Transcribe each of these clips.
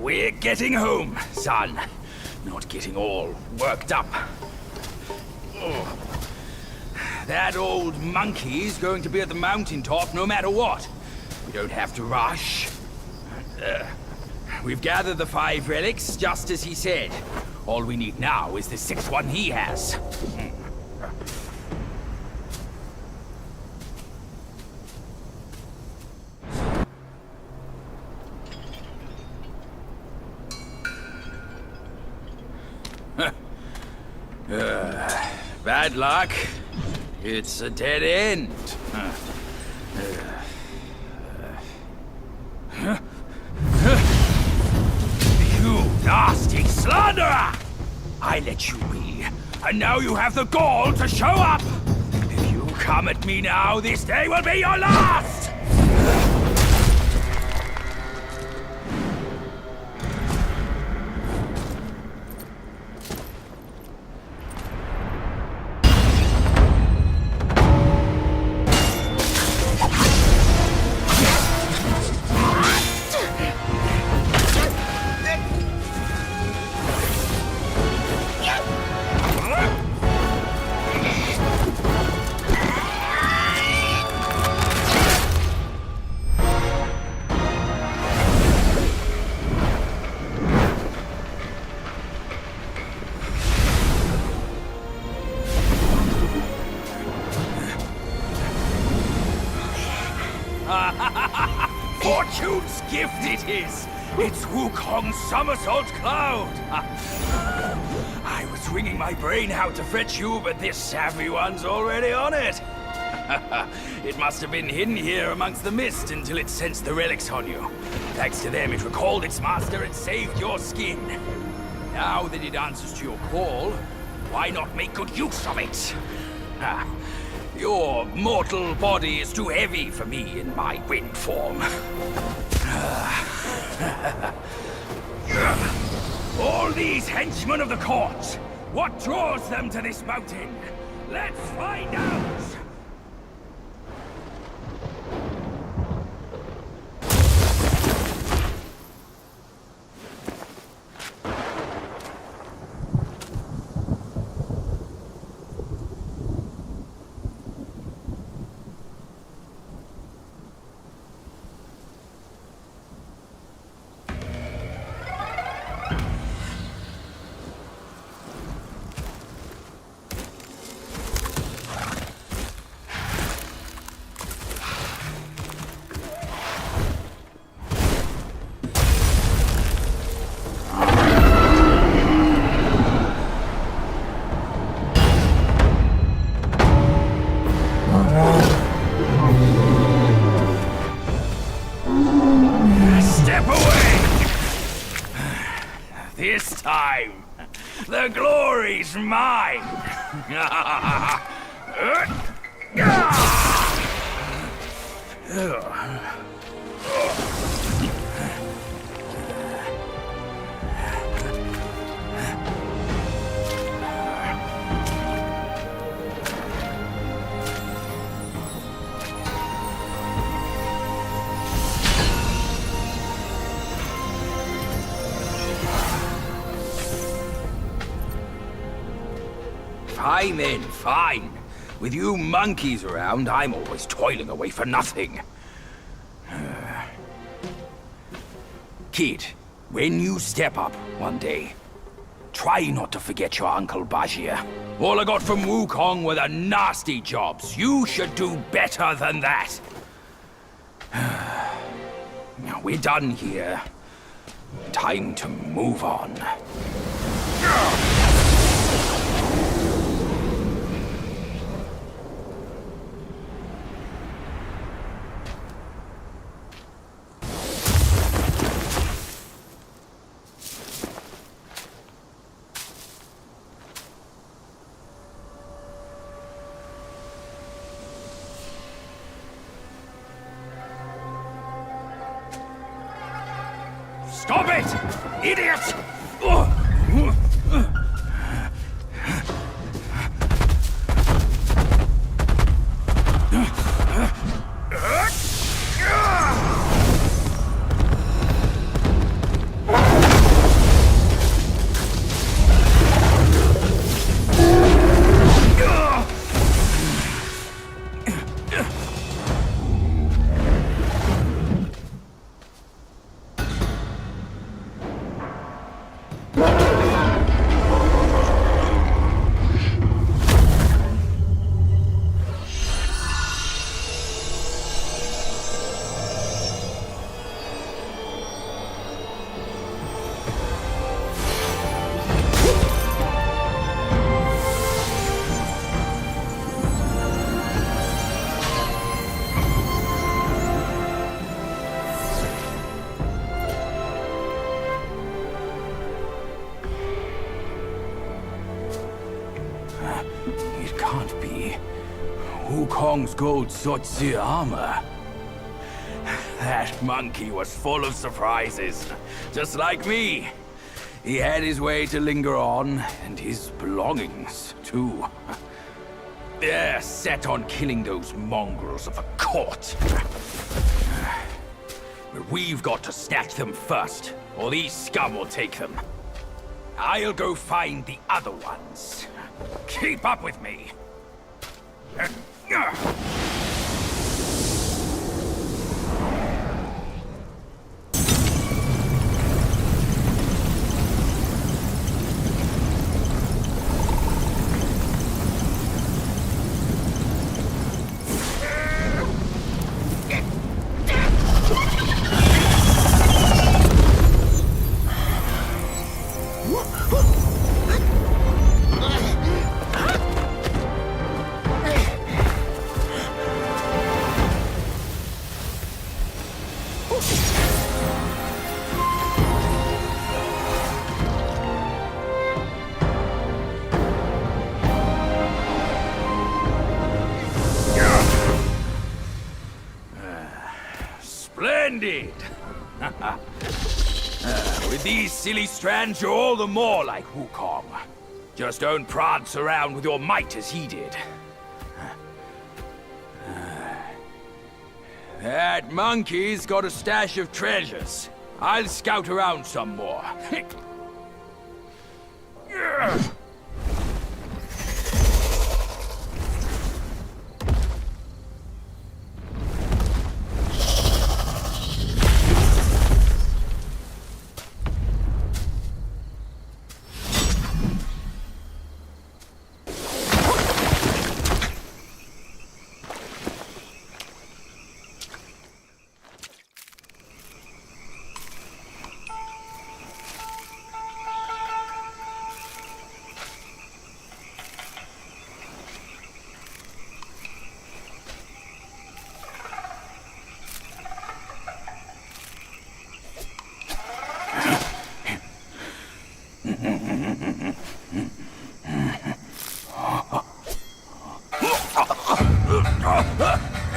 We're getting home, son. Not getting all worked up. Oh. That old monkey's going to be at the mountaintop no matter what. We don't have to rush. We've gathered the 5 relics, just as he said. All we need now is the 6th one he has. Bad luck. It's a dead end. You nasty slanderer! I let you be, and now you have the gall to show up! If you come at me now, this day will be your last! Fortune's gift it is! It's Wukong's somersault cloud! I was wringing my brain how to fetch you, but this savvy one's already on it! It must have been hidden here amongst the mist until it sensed the relics on you. Thanks to them, it recalled its master and saved your skin. Now that it answers to your call, why not make good use of it? Your mortal body is too heavy for me in my wind form. All these henchmen of the court, what draws them to this mountain? Let's find out! Step away! This time, the glory's mine! Fine then, fine. With you monkeys around, I'm always toiling away for nothing. Kid, when you step up one day, try not to forget your Uncle Bajir. All I got from Wukong were the nasty jobs. You should do better than that. Now we're done here. Time to move on. Stop it! Idiot! Wukong's gold Sotzi armor. That monkey was full of surprises, just like me. He had his way to linger on, and his belongings, too. They're set on killing those mongrels of a court. But we've got to snatch them first, or these scum will take them. I'll go find the other ones. Keep up with me. Splendid! With these silly strands, you're all the more like Wukong. Just don't prance around with your might as he did. That monkey's got a stash of treasures. I'll scout around some more.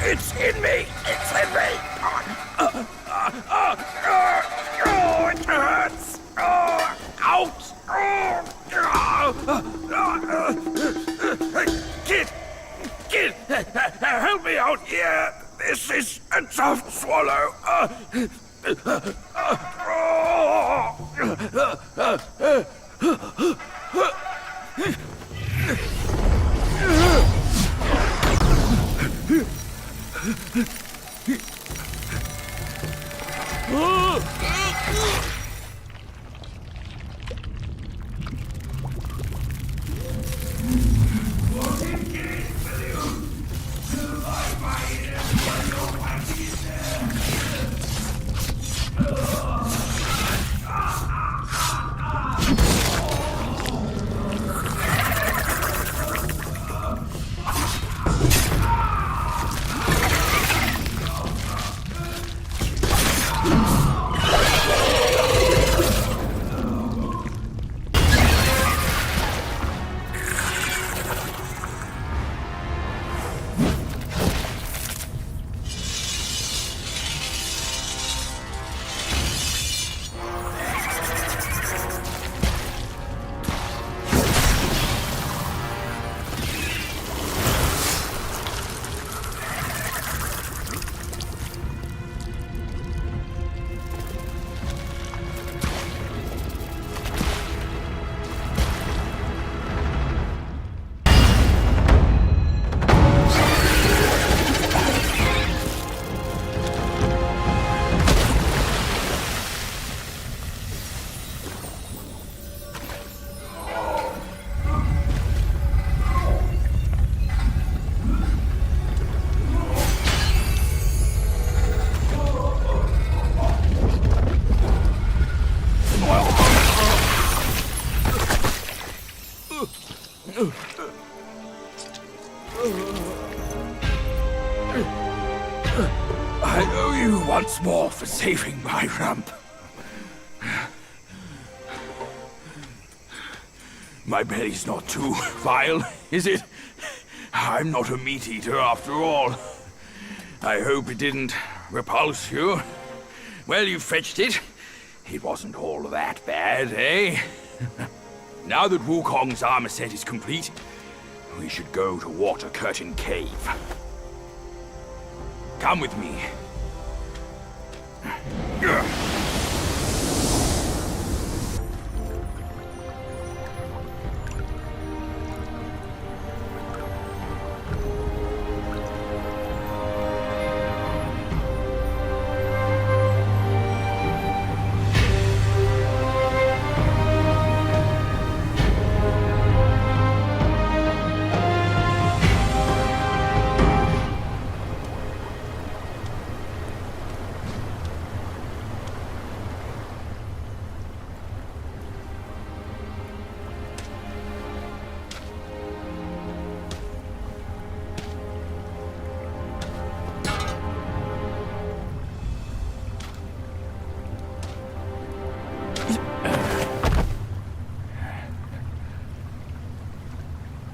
It's in me! It's in me! Oh, it hurts! Ouch! Kid! Help me out here! This is a tough swallow! I owe you once more for saving my rump. My belly's not too vile, is it? I'm not a meat eater after all. I hope it didn't repulse you. Well, you fetched it. It wasn't all that bad, eh? Now that Wukong's armor set is complete, we should go to Water Curtain Cave. Come with me.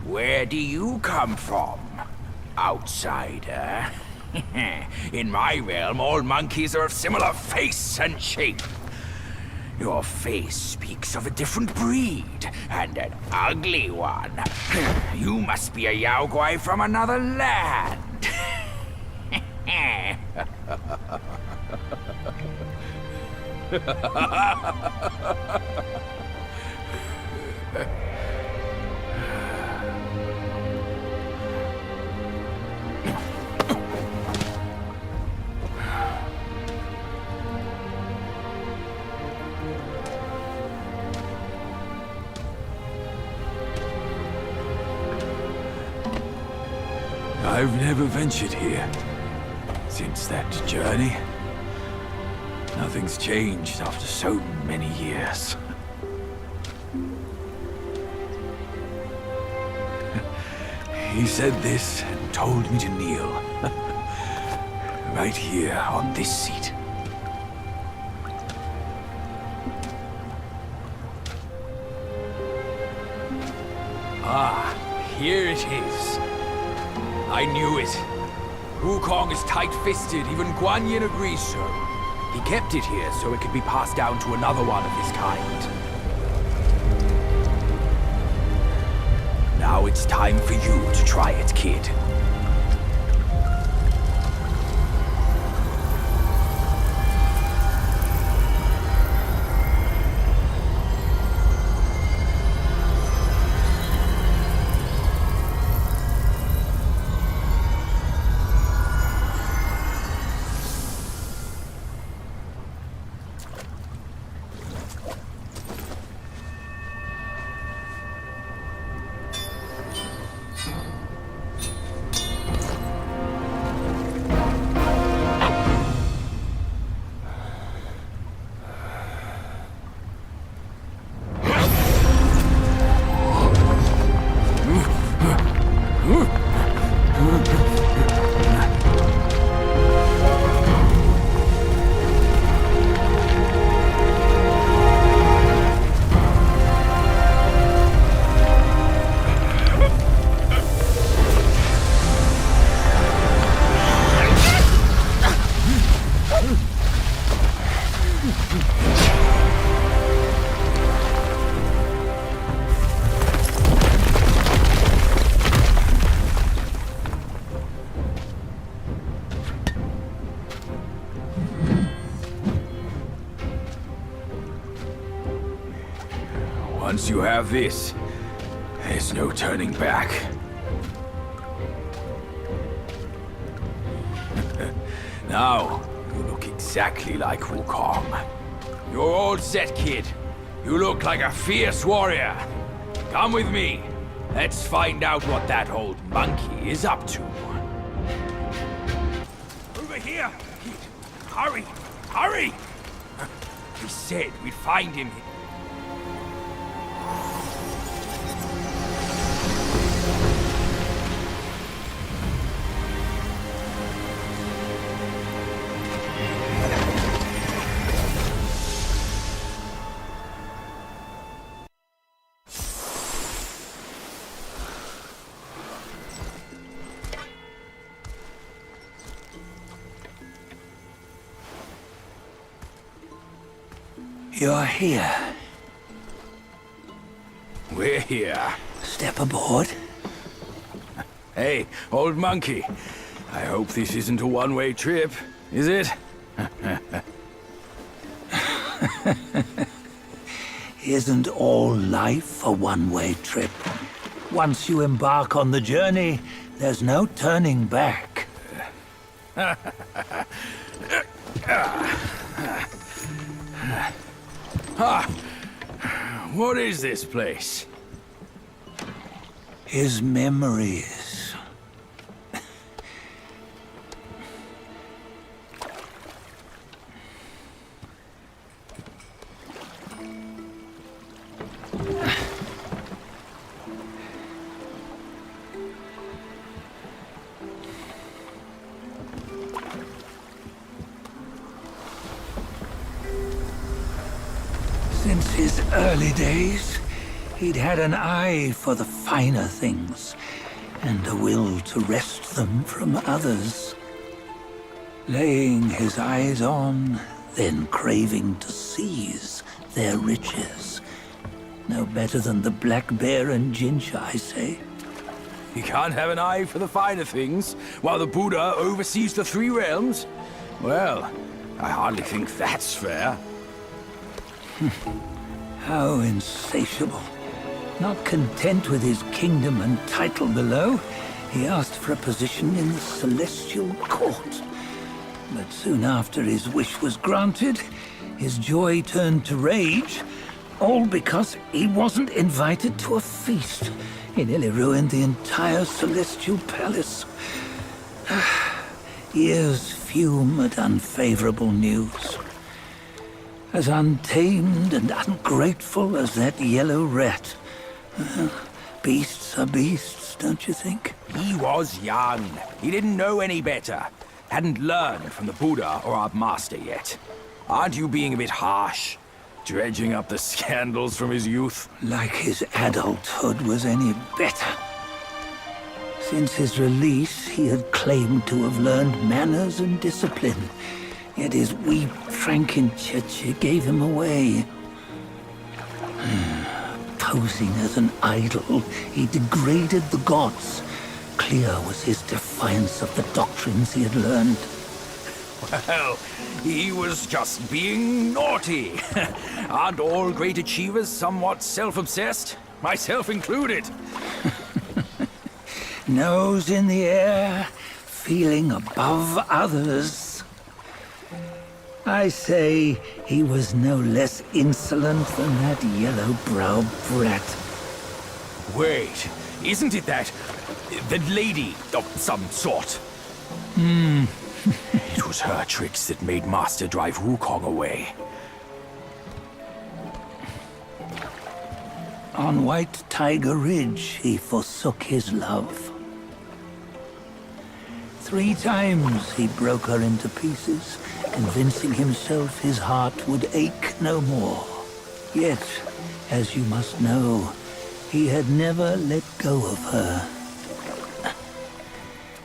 Where do you come from, outsider? In my realm, all monkeys are of similar face and shape. Your face speaks of a different breed, and an ugly one. You must be a Yao Guai from another land. I've never ventured here since that journey. Nothing's changed after so many years. He said this and told me to kneel. Right here on this seat. Ah, here it is. I knew it. Wukong is tight-fisted, even Guan Yin agrees so. He kept it here so it could be passed down to another one of his kind. Now it's time for you to try it, kid. Once you have this, there's no turning back. Now, you look exactly like Wukong. You're all set, kid. You look like a fierce warrior. Come with me. Let's find out what that old monkey is up to. Over here, kid. Hurry! Hurry! We said we'd find him. You're here. We're here. Step aboard. Hey, old monkey. I hope this isn't a one-way trip, is it? Isn't all life a one-way trip? Once you embark on the journey, there's no turning back. What is this place? His memories. Since his early days, he'd had an eye for the finer things, and a will to wrest them from others. Laying his eyes on, then craving to seize their riches. No better than the Black Bear and Jinch, I say. You can't have an eye for the finer things, while the Buddha oversees the three realms? Well, I hardly think that's fair. How insatiable. Not content with his kingdom and title below, he asked for a position in the Celestial Court. But soon after his wish was granted, his joy turned to rage, all because he wasn't invited to a feast. He nearly ruined the entire Celestial Palace. Ears fume at unfavorable news. As untamed and ungrateful as that yellow rat. Beasts are beasts, don't you think? He was young. He didn't know any better. Hadn't learned from the Buddha or our master yet. Aren't you being a bit harsh? Dredging up the scandals from his youth? Like his adulthood was any better. Since his release, he had claimed to have learned manners and discipline. Yet his weak Frankenchurch gave him away. Posing as an idol, he degraded the gods. Clear was his defiance of the doctrines he had learned. Well, he was just being naughty. Aren't all great achievers somewhat self-obsessed? Myself included. Nose in the air, feeling above others. I say he was no less insolent than that yellow-browed brat. Wait, isn't it that lady of some sort? It was her tricks that made Master drive Wukong away. On White Tiger Ridge, he forsook his love. 3 times he broke her into pieces, convincing himself his heart would ache no more. Yet, as you must know, he had never let go of her.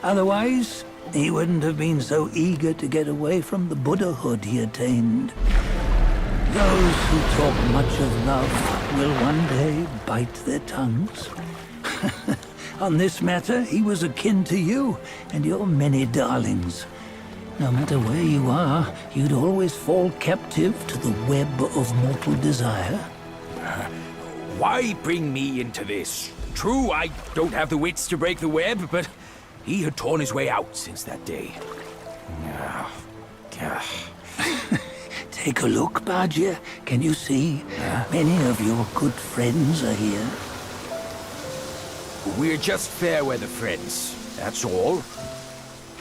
Otherwise, he wouldn't have been so eager to get away from the Buddhahood he attained. Those who talk much of love will one day bite their tongues. On this matter, he was akin to you and your many darlings. No matter where you are, you'd always fall captive to the web of mortal desire. Why bring me into this? True, I don't have the wits to break the web, but he had torn his way out since that day. Take a look, Bajia. Can you see? Many of your good friends are here. We're just fair-weather friends, that's all.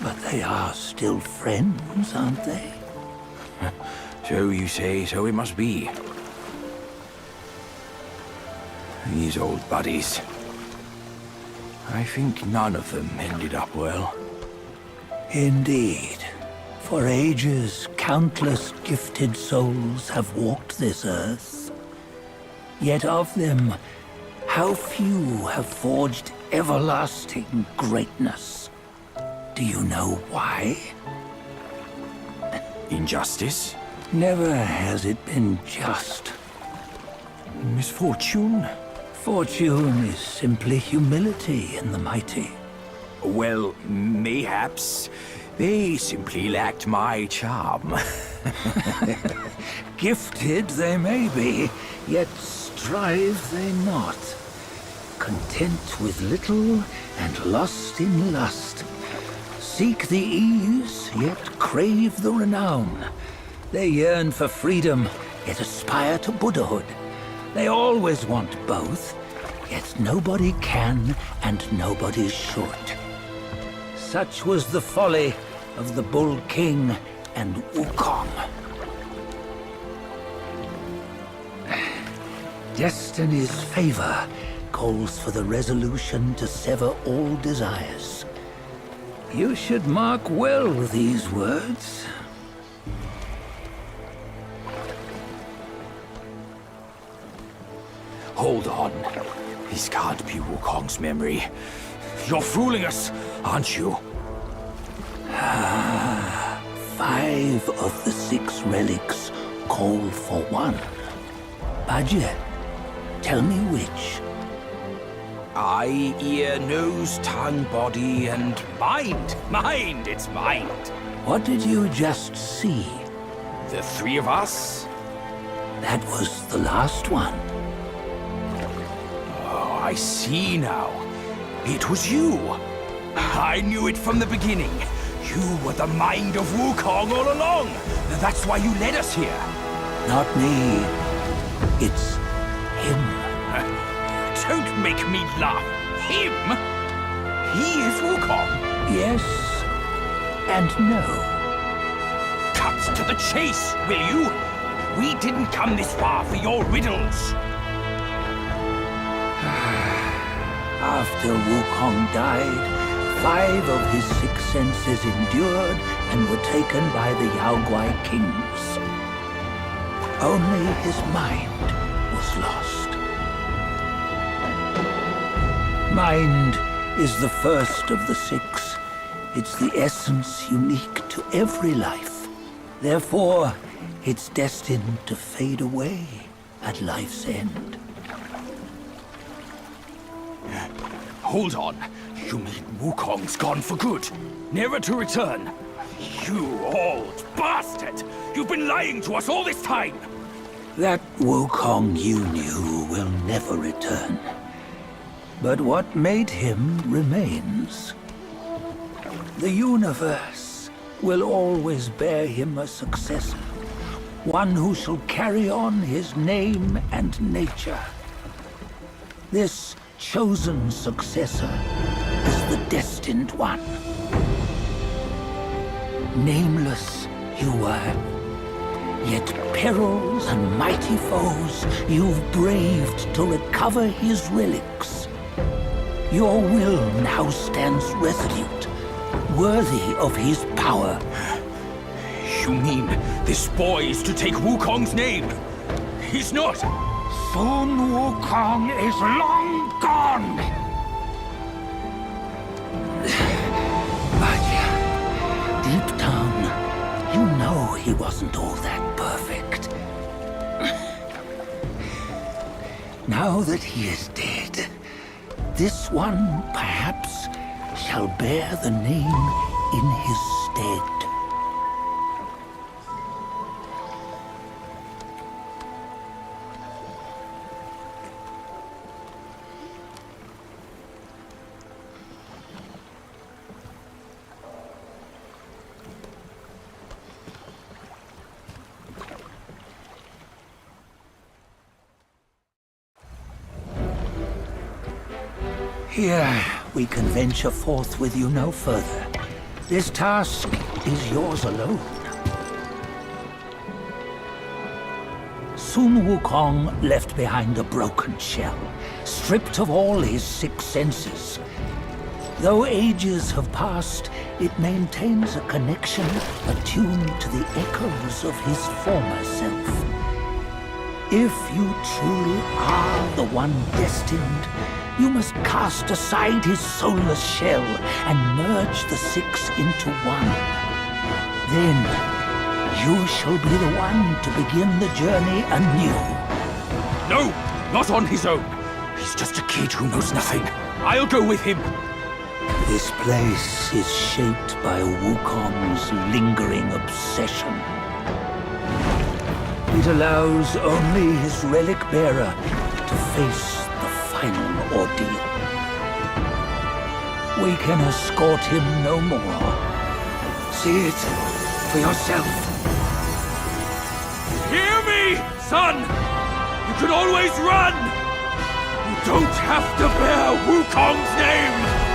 But they are still friends, aren't they? So you say, so it must be. These old buddies. I think none of them ended up well. Indeed. For ages, countless gifted souls have walked this earth. Yet of them, how few have forged everlasting greatness? Do you know why? Injustice? Never has it been just. Misfortune? Fortune is simply humility in the mighty. Well, mayhaps they simply lacked my charm. Gifted they may be, yet strive they not. Content with little and lost in lust. Seek the ease, yet crave the renown. They yearn for freedom, yet aspire to Buddhahood. They always want both, yet nobody can and nobody should. Such was the folly of the Bull King and Wukong. Destiny's favor calls for the resolution to sever all desires. You should mark well these words. Hold on. This can't be Wukong's memory. You're fooling us, aren't you? 5 of the 6 relics call for one. Bajie, tell me which. Eye, ear, nose, tongue, body, and mind. Mind, it's mind. What did you just see? The 3 of us? That was the last one. Oh, I see now. It was you. I knew it from the beginning. You were the mind of Wukong all along. That's why you led us here. Not me. It's him. Don't make me laugh. Him? He is Wukong. Yes and no. Cut to the chase, will you? We didn't come this far for your riddles. After Wukong died, 5 of his 6 senses endured and were taken by the Yaoguai kings. Only his mind was lost. Mind is the first of the 6. It's the essence unique to every life. Therefore, it's destined to fade away at life's end. Hold on. You mean Wukong's gone for good? Never to return? You old bastard! You've been lying to us all this time! That Wukong you knew will never return. But what made him remains. The universe will always bear him a successor. One who shall carry on his name and nature. This chosen successor is the destined one. Nameless you were, yet perils and mighty foes you've braved to recover his relics. Your will now stands resolute, worthy of his power. You mean this boy is to take Wukong's name? He's not! Sun Wukong is long gone! But deep down, you know he wasn't all that perfect. Now that he is dead, this one, perhaps, shall bear the name in his stead. Here, we can venture forth with you no further. This task is yours alone. Sun Wukong left behind a broken shell, stripped of all his 6 senses. Though ages have passed, it maintains a connection attuned to the echoes of his former self. If you truly are the one destined, you must cast aside his soulless shell and merge the 6 into one. Then You shall be the one to begin the journey anew. No, not on his own. He's just a kid who knows nothing. I'll go with him. This place is shaped by Wukong's lingering obsession. It allows only his relic bearer to face the final ordeal. We can escort him no more. See it for yourself. Hear me, son! You can always run! You don't have to bear Wukong's name!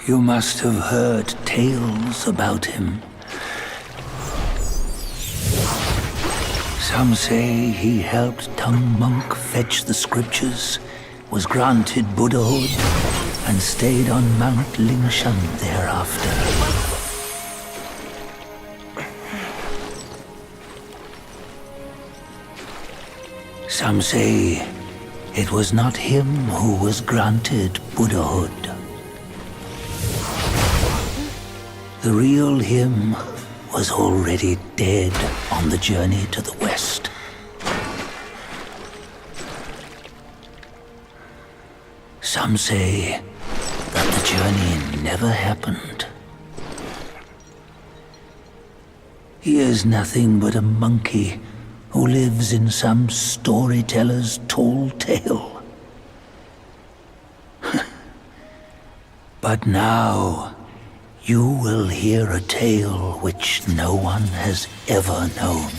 You must have heard tales about him. Some say he helped Tung Monk fetch the scriptures, was granted Buddhahood, and stayed on Mount Lingshan thereafter. Some say it was not him who was granted Buddhahood. The real him was already dead on the journey to the west. Some say that the journey never happened. He is nothing but a monkey who lives in some storyteller's tall tale. But now, you will hear a tale which no one has ever known.